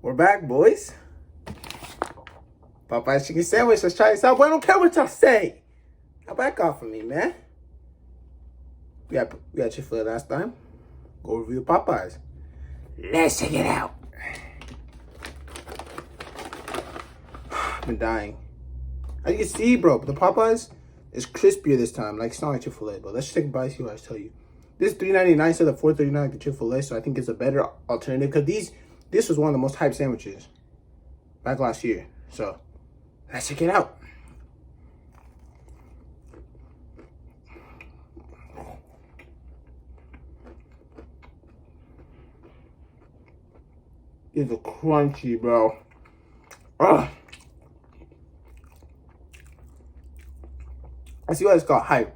We're back, boys. Popeyes chicken sandwich. Let's try this out. Boy, I don't care what y'all say. Now back off of me, man. We got Chick-fil-A last time. Go review Popeyes. Let's check it out. I've been dying. As you can see, bro, the Popeyes is crispier this time. Like, it's not like Chick-fil-A, but let's take a bite, see what I tell you. This is $3.99 instead of $4.39 like the Chick-fil-A, so I think it's a better alternative because this was one of the most hyped sandwiches back last year. So let's check it out. It's a crunchy, bro. Ugh. I see why it's called hype.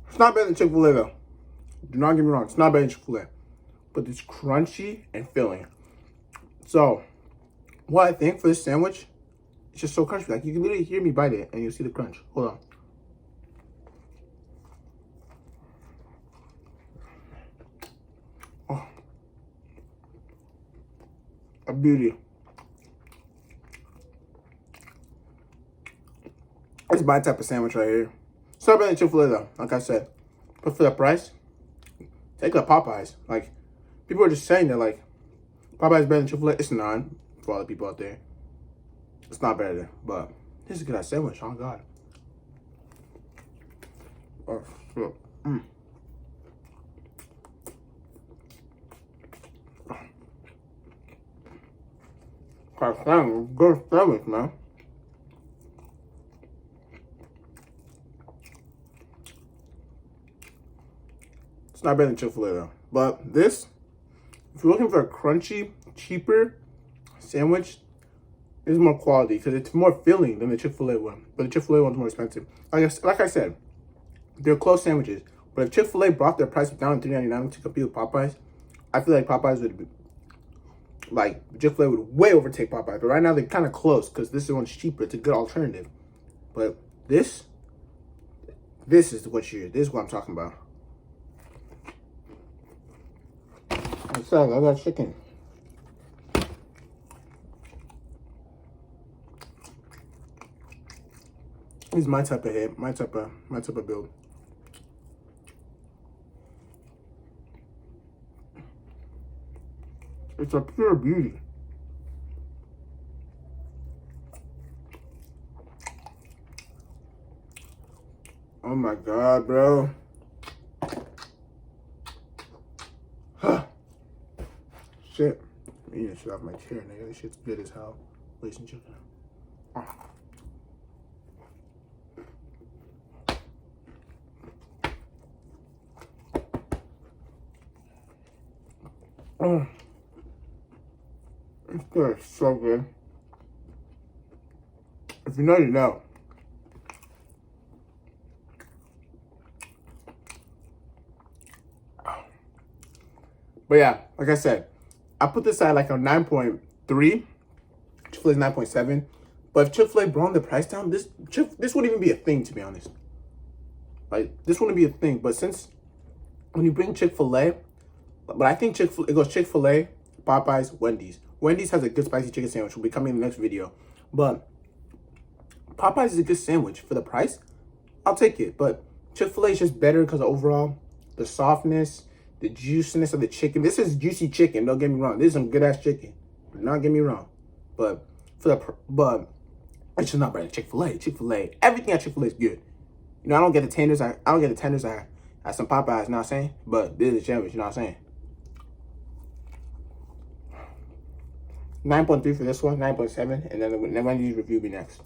It's not better than Chick-fil-A though. Do not get me wrong, it's not better than Chick-fil-A. But it's crunchy and filling. So, what I think for this sandwich, it's just so crunchy. Like, you can literally hear me bite it and you'll see the crunch. Hold on. Oh. A beauty. It's my type of sandwich right here. It's not better than Chick-fil-A though, like I said. But for the price, take the Popeyes. Like, people are just saying that, like, Popeyes is better than Chick-fil-A. It's not, for all the people out there. It's not better, but this is a good ass sandwich, oh God. Oh, shit. Good sandwich, man. It's not better than Chick-fil-A though. But this, if you're looking for a crunchy, cheaper sandwich, it's more quality because it's more filling than the Chick-fil-A one. But the Chick-fil-A one's more expensive. Like I said, they're close sandwiches. But if Chick-fil-A brought their price down to $3.99 to compete with Popeyes, I feel like Popeyes would be, like, Chick-fil-A would way overtake Popeyes. But right now they're kind of close because this one's cheaper. It's a good alternative. But this is what I'm talking about. What's up? I got chicken. This is my type of hit, my type of build. It's a pure beauty. Oh my God, bro. Shit. I need to shit off my chair, nigga. This shit's good as hell. Place and chicken. Oh. It's good. It's so good. If you know, you know. But yeah, like I said, I put this at like a 9.3. Chick-fil-A is 9.7. But if Chick-fil-A brought the price down, this wouldn't even be a thing, to be honest. Like, this wouldn't be a thing. But since when you bring Chick-fil-A, but I think it goes Chick-fil-A, Popeyes, Wendy's. Wendy's has a good spicy chicken sandwich. Will be coming in the next video. But Popeyes is a good sandwich. For the price, I'll take it. But Chick-fil-A is just better because overall, the softness, the juiciness of the chicken. This is juicy chicken. Don't get me wrong. This is some good ass chicken. Do not get me wrong. But it's just not better than Chick-fil-A. Chick-fil-A, everything at Chick-fil-A is good. You know, I don't get the tenders. I don't get the tenders at some Popeyes. You know what I'm saying? But this is a sandwich. You know what I'm saying? 9.3 for this one. 9.7, and then the Wendy's review be next.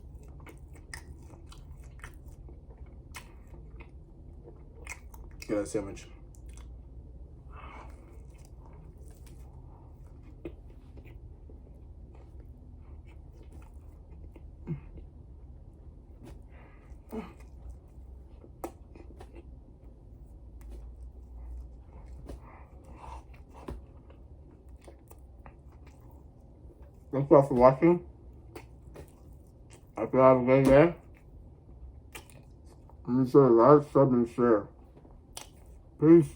Get that sandwich. Thanks all for watching. If you have a good day, make sure to like, sub, and share. Peace.